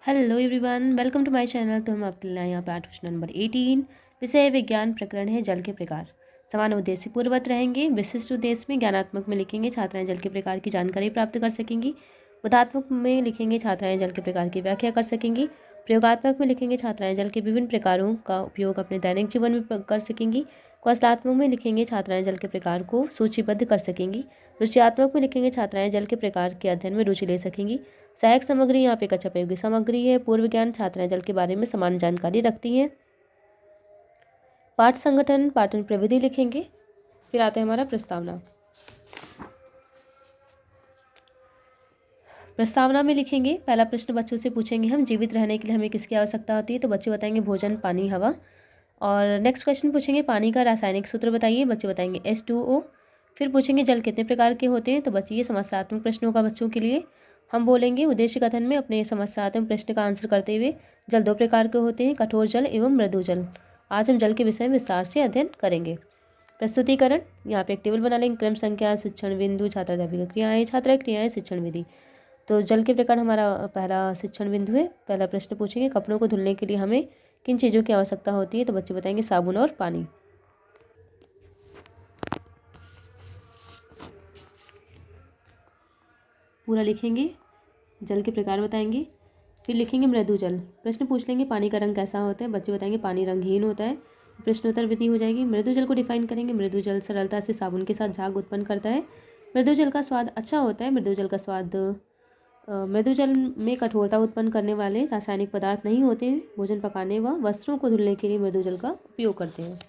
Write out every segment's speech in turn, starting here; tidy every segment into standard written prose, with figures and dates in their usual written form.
Hello everyone, welcome to my channel. तो हम आपके लिए यहाँ पे क्वेश्चन नंबर 18 विषय विज्ञान प्रकरण है जल के प्रकार। समान उद्देश्य पूर्ववत रहेंगे। विशिष्ट उद्देश्य में ज्ञानात्मक में लिखेंगे छात्राएं जल के प्रकार की जानकारी प्राप्त कर सकेंगी। बोधात्मक में लिखेंगे छात्राएं जल के प्रकार की व्याख्या कर सकेंगी। प्रयोगात्मक में लिखेंगे छात्राएं जल के विभिन्न प्रकारों का उपयोग अपने दैनिक जीवन में कर सकेंगी। कौशलात्मक में लिखेंगे छात्राएं जल के प्रकार को सूचीबद्ध कर सकेंगी। रुचियात्मक में लिखेंगे छात्राएं जल के प्रकार के अध्ययन में रुचि ले सकेंगी। सहायक सामग्री यहाँ पे कक्षा उपयोगी सामग्री है। पूर्व ज्ञान छात्राएं जल के बारे में समान जानकारी रखती हैं। पाठ संगठन पाठन प्रविधि लिखेंगे। फिर आता है हमारा प्रस्तावना। प्रस्तावना में लिखेंगे पहला प्रश्न बच्चों से पूछेंगे हम, जीवित रहने के लिए हमें किसकी आवश्यकता होती है। तो बच्चे बताएंगे भोजन, पानी, हवा। और नेक्स्ट क्वेश्चन पूछेंगे पानी का रासायनिक सूत्र बताइए। बच्चे बताएंगे H2O। फिर पूछेंगे जल कितने प्रकार के होते हैं। तो बच्चे ये समस्यात्मक प्रश्न होगा बच्चों के लिए। हम बोलेंगे उद्देश्य कथन में अपने समस्यात्मक प्रश्न का आंसर करते हुए जल दो प्रकार के होते हैं, कठोर जल एवं मृदु जल। आज हम जल के विषय में विस्तार से अध्ययन करेंगे। प्रस्तुतिकरण, यहाँ पे एक टेबल बना लेंगे। क्रम संख्या, शिक्षण बिंदु, छात्राध्यापिका क्रियाएं, छात्र क्रियाएं, शिक्षण विधि। तो जल के प्रकार हमारा पहला शिक्षण बिंदु है। पहला प्रश्न पूछेंगे कपड़ों को धुलने के लिए हमें किन चीज़ों की आवश्यकता होती है। तो बच्चे बताएंगे साबुन और पानी। पूरा लिखेंगे, जल के प्रकार बताएंगे। फिर लिखेंगे मृदु जल। प्रश्न पूछ लेंगे पानी का रंग कैसा होता है। बच्चे बताएंगे पानी रंगहीन होता है। प्रश्नोत्तर विधि हो जाएगी। मृदु जल को डिफाइन करेंगे। मृदु जल सरलता से साबुन के साथ झाग उत्पन्न करता है। मृदु जल का स्वाद अच्छा होता है। मृदु जल में कठोरता उत्पन्न करने वाले रासायनिक पदार्थ नहीं होते हैं। भोजन पकाने व वस्त्रों को धुलने के लिए मृदु जल का उपयोग करते हैं।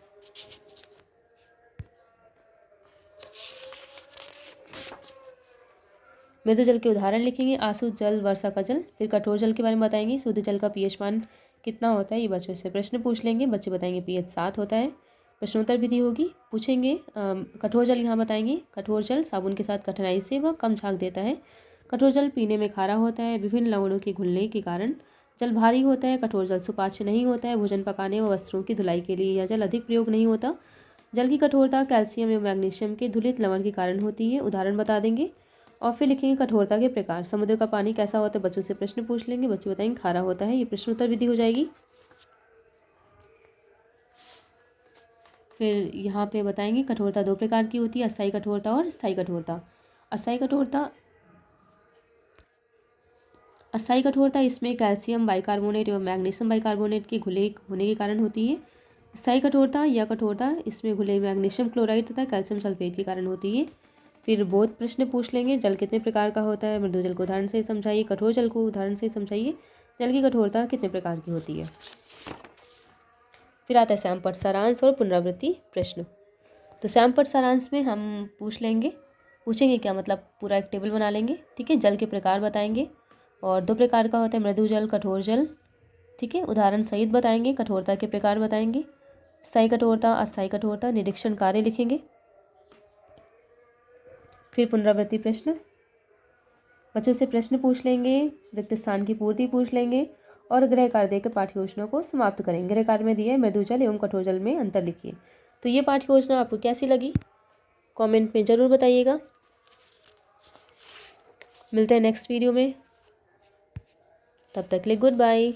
मृदु जल के उदाहरण लिखेंगे आसुत जल, वर्षा का जल। फिर कठोर जल के बारे में बताएंगे शुद्ध जल का पीएच मान कितना होता है। ये बच्चों से प्रश्न पूछ लेंगे। बच्चे बताएंगे पीएच 7 होता है। प्रश्नोत्तर विधि होगी। पूछेंगे कठोर जल, यहाँ बताएंगे कठोर जल साबुन के साथ कठिनाई से वह कम झाग देता है। कठोर जल पीने में खारा होता है। विभिन्न लवणों के घुलने के कारण जल भारी होता है। कठोर जल सुपाच्य नहीं होता है। भोजन पकाने व वस्त्रों की धुलाई के लिए यह जल अधिक प्रयोग नहीं होता। जल की कठोरता कैल्शियम एवं मैग्नीशियम के धुलित लवण के कारण होती है। उदाहरण बता देंगे और फिर लिखेंगे कठोरता के प्रकार। समुद्र का पानी कैसा होता है। बच्चों से प्रश्न पूछ लेंगे। बच्चे बताएंगे खारा होता है। ये प्रश्नोत्तर विधि हो जाएगी। फिर यहाँ पे बताएंगे कठोरता दो प्रकार की होती है, अस्थायी कठोरता और स्थायी कठोरता। अस्थायी कठोरता इसमें कैल्शियम बाइकार्बोनेट एवं मैग्नीशियम बाइकार्बोनेट के घुले होने के कारण होती है। स्थायी कठोरता या कठोरता इसमें घुले मैग्नीशियम क्लोराइड तथा कैल्शियम सल्फेट के कारण होती है। फिर बोध प्रश्न पूछ लेंगे जल कितने प्रकार का होता है। मृदु जल को उदाहरण से समझाइए। कठोर जल को उदाहरण से समझाइए। जल की कठोरता कितने प्रकार की होती है। फिर आता है सैमपट सारांश और पुनरावृत्ति प्रश्न। तो सैमपट सारांश में हम पूछेंगे क्या मतलब पूरा एक टेबल बना लेंगे। ठीक है, जल के प्रकार बताएंगे और दो प्रकार का होता है मृदु जल, कठोर जल। ठीक है, उदाहरण सहित बताएंगे। कठोरता के प्रकार बताएंगे, स्थायी कठोरता, अस्थायी कठोरता, निरीक्षण कार्य लिखेंगे। फिर पुनरावृत्ति प्रश्न, बच्चों से प्रश्न पूछ लेंगे, रिक्त स्थान की पूर्ति पूछ लेंगे और गृह कार्य देकर पाठ्य योजना को समाप्त करेंगे। गृह कार्य में दिया है मृदु जल एवं कठोर जल में अंतर लिखिए। तो ये पाठ्य योजना आपको कैसी लगी कमेंट में ज़रूर बताइएगा। मिलते हैं नेक्स्ट वीडियो में, तब तक के लिए गुड बाय।